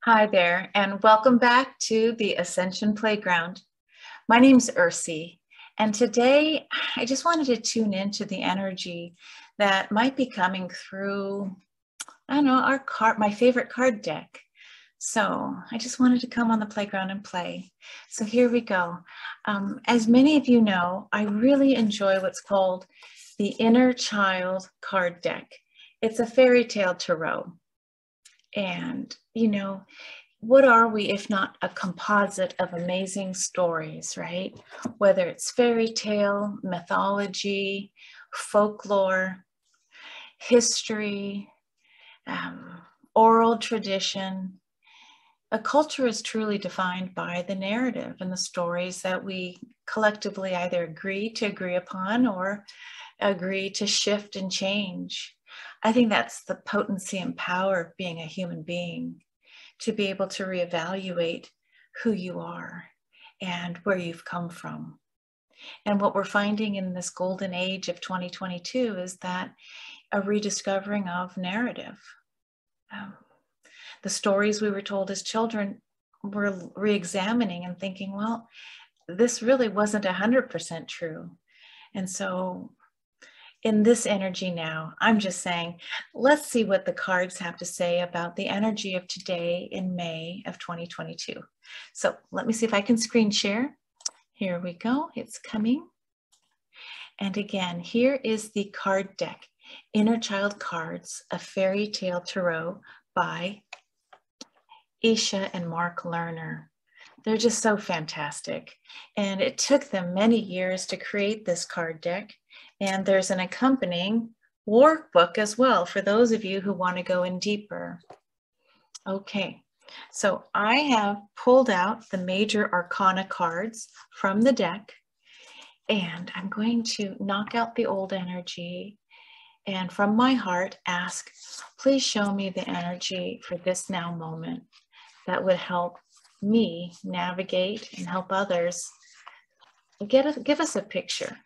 Hi there, and welcome back to the Ascenscion Playground. My name's Ursie, and today I just wanted to tune into the energy that might be coming through, I don't know, my favorite card deck. So I just wanted to come on the playground and play. So here we go. As many of you know, I really enjoy what's called the Inner Child card deck. It's a fairy tale tarot. And, you know, what are we if not a composite of amazing stories, right? Whether it's fairy tale, mythology, folklore, history, oral tradition. A culture is truly defined by the narrative and the stories that we collectively either agree upon or agree to shift and change. I think that's the potency and power of being a human being, to be able to reevaluate who you are and where you've come from. And what we're finding in this golden age of 2022 is that a rediscovering of narrative. The stories we were told as children, we're re-examining and thinking, well, this really wasn't 100% true. And so in this energy now, I'm just saying, let's see what the cards have to say about the energy of today in May of 2022. So let me see if I can screen share. Here we go, it's coming. And again, here is the card deck, Inner Child Cards, a Fairy Tale Tarot by Isha and Mark Lerner. They're just so fantastic. And it took them many years to create this card deck. And there's an accompanying workbook as well for those of you who want to go in deeper. Okay, so I have pulled out the major arcana cards from the deck, and I'm going to knock out the old energy and from my heart ask, please show me the energy for this now moment that would help me navigate and help others give us a picture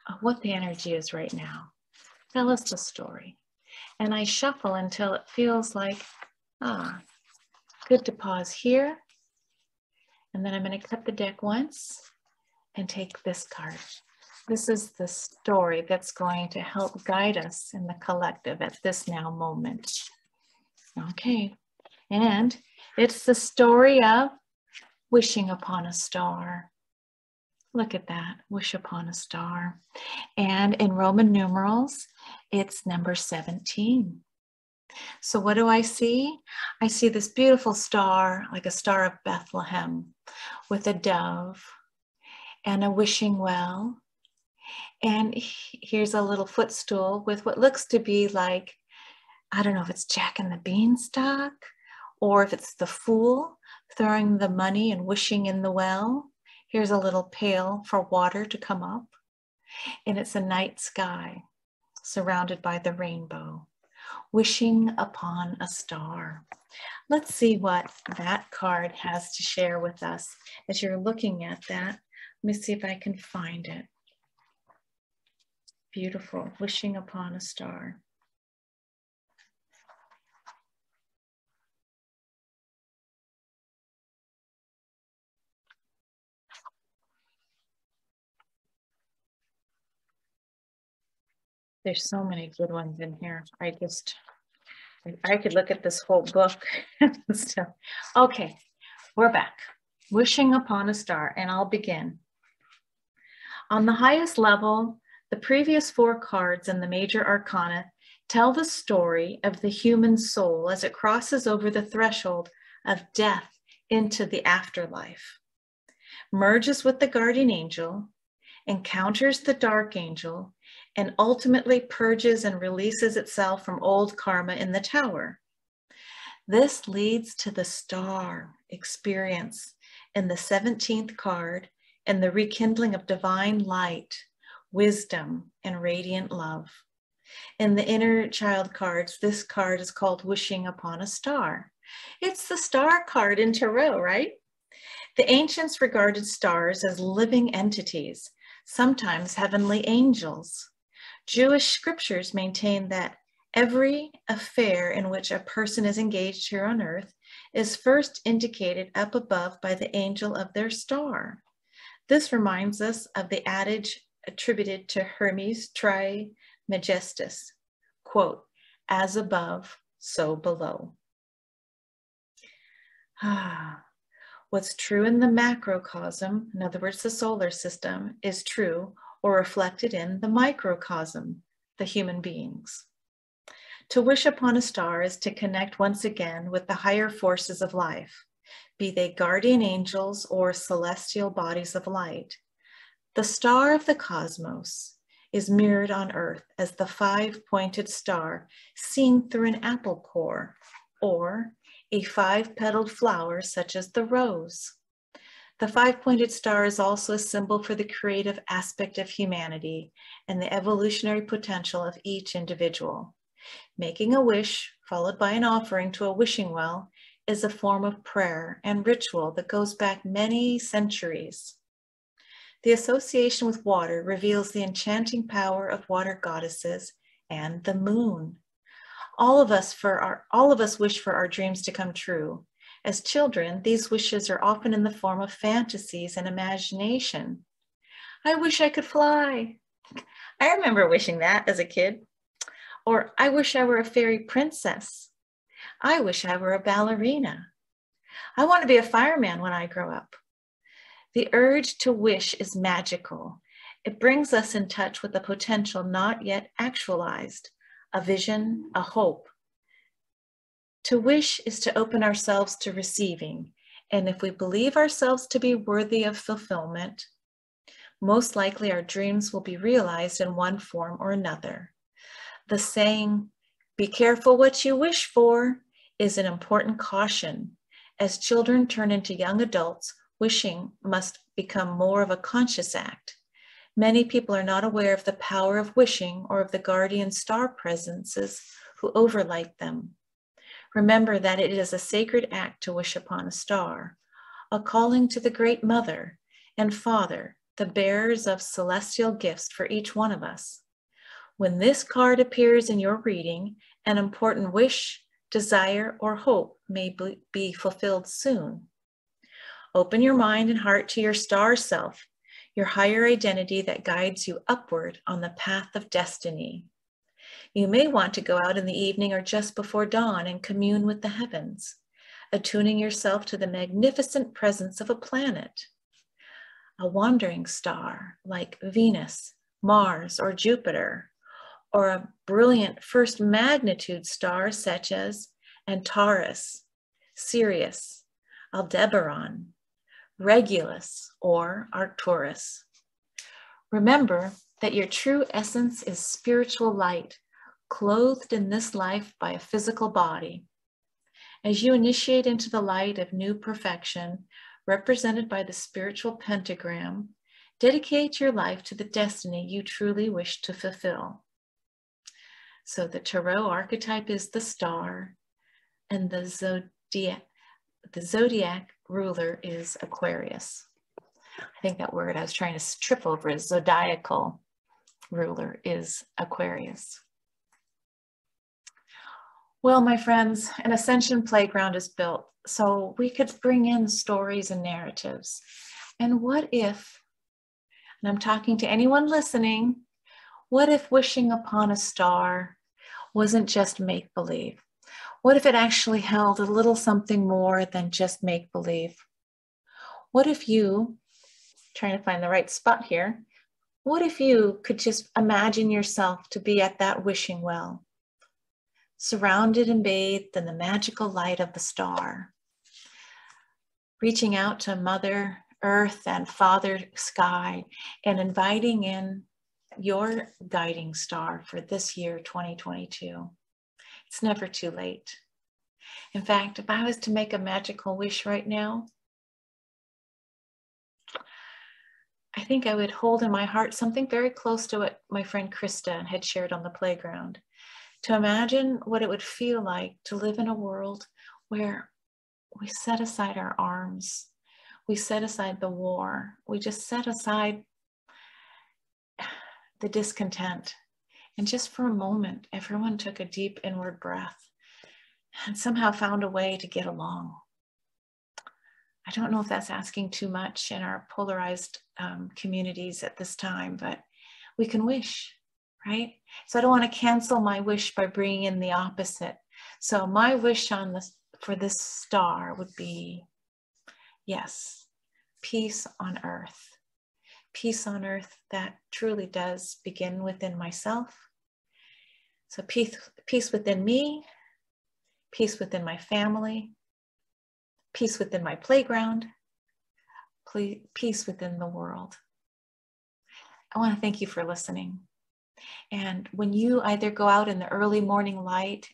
of what the energy is right now. Tell us the story. And I shuffle until it feels like, good to pause here. And then I'm going to cut the deck once and take this card. This is the story that's going to help guide us in the collective at this now moment. Okay, and it's the story of wishing upon a star. Look at that, wish upon a star. And in Roman numerals, it's number 17. So what do I see? I see this beautiful star, like a star of Bethlehem, with a dove and a wishing well. And here's a little footstool with what looks to be like, I don't know if it's Jack and the Beanstalk, or if it's the Fool throwing the money and wishing in the well. Here's a little pail for water to come up. And it's a night sky surrounded by the rainbow, wishing upon a star. Let's see what that card has to share with us. As you're looking at that, let me see if I can find it. Beautiful, wishing upon a star. There's so many good ones in here. I could look at this whole book and stuff. Okay, we're back. Wishing upon a star, and I'll begin. On the highest level, the previous 4 cards in the major arcana tell the story of the human soul as it crosses over the threshold of death into the afterlife, merges with the guardian angel, encounters the dark angel, and ultimately purges and releases itself from old karma in the tower. This leads to the star experience in the 17th card and the rekindling of divine light, wisdom, and radiant love. In the inner child cards, this card is called Wishing Upon a Star. It's the star card in tarot, right? The ancients regarded stars as living entities, sometimes heavenly angels. Jewish scriptures maintain that every affair in which a person is engaged here on earth is first indicated up above by the angel of their star. This reminds us of the adage attributed to Hermes Trismegistus, quote, as above, so below. What's true in the macrocosm, in other words, the solar system, is true or reflected in the microcosm, the human beings. To wish upon a star is to connect once again with the higher forces of life, be they guardian angels or celestial bodies of light. The star of the cosmos is mirrored on Earth as the five-pointed star seen through an apple core, or a five-petaled flower such as the rose. The five-pointed star is also a symbol for the creative aspect of humanity and the evolutionary potential of each individual. Making a wish, followed by an offering to a wishing well, is a form of prayer and ritual that goes back many centuries. The association with water reveals the enchanting power of water goddesses and the moon. All of us wish for our dreams to come true. As children, these wishes are often in the form of fantasies and imagination. I wish I could fly. I remember wishing that as a kid. Or I wish I were a fairy princess. I wish I were a ballerina. I want to be a fireman when I grow up. The urge to wish is magical. It brings us in touch with the potential not yet actualized, a vision, a hope. To wish is to open ourselves to receiving, and if we believe ourselves to be worthy of fulfillment, most likely our dreams will be realized in one form or another. The saying, "Be careful what you wish for," is an important caution. As children turn into young adults, wishing must become more of a conscious act. Many people are not aware of the power of wishing or of the guardian star presences who overlight them. Remember that it is a sacred act to wish upon a star, a calling to the Great Mother and Father, the bearers of celestial gifts for each one of us. When this card appears in your reading, an important wish, desire, or hope may be fulfilled soon. Open your mind and heart to your star self, your higher identity that guides you upward on the path of destiny. You may want to go out in the evening or just before dawn and commune with the heavens, attuning yourself to the magnificent presence of a planet. A wandering star like Venus, Mars, or Jupiter, or a brilliant first magnitude star such as Antares, Sirius, Aldebaran, Regulus, or Arcturus. Remember that your true essence is spiritual light, clothed in this life by a physical body. As you initiate into the light of new perfection, represented by the spiritual pentagram, dedicate your life to the destiny you truly wish to fulfill. So the tarot archetype is the star, and the zodiac ruler is Aquarius. I think that word I was trying to trip over is zodiacal ruler is Aquarius. Well, my friends, an Ascension Playground is built so we could bring in stories and narratives. And what if, and I'm talking to anyone listening, what if wishing upon a star wasn't just make-believe? What if it actually held a little something more than just make-believe? What if you, trying to find the right spot here, what if you could just imagine yourself to be at that wishing well, surrounded and bathed in the magical light of the star, reaching out to Mother Earth and Father Sky and inviting in your guiding star for this year, 2022. It's never too late. In fact, if I was to make a magical wish right now, I think I would hold in my heart something very close to what my friend Krista had shared on the playground. To imagine what it would feel like to live in a world where we set aside our arms, we set aside the war, we just set aside the discontent, And just for a moment, everyone took a deep inward breath and somehow found a way to get along. I don't know if that's asking too much in our polarized communities at this time, but we can wish, right? So I don't want to cancel my wish by bringing in the opposite. So my wish on this for this star would be, yes, peace on earth. Peace on earth that truly does begin within myself. So peace within me, peace within my family, peace within my playground, peace within the world. I want to thank you for listening. And when you either go out in the early morning light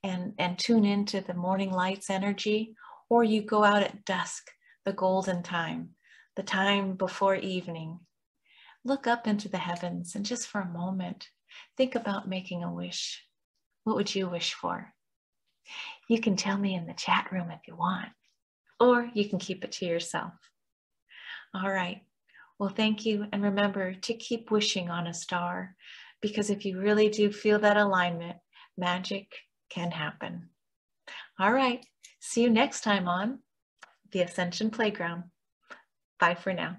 and tune into the morning light's energy, or you go out at dusk, the golden time, the time before evening, look up into the heavens and just for a moment, think about making a wish. What would you wish for? You can tell me in the chat room if you want, or you can keep it to yourself. All right. Well, thank you. And remember to keep wishing on a star, because if you really do feel that alignment, magic can happen. All right. See you next time on the Ascenscion Playground. Bye for now.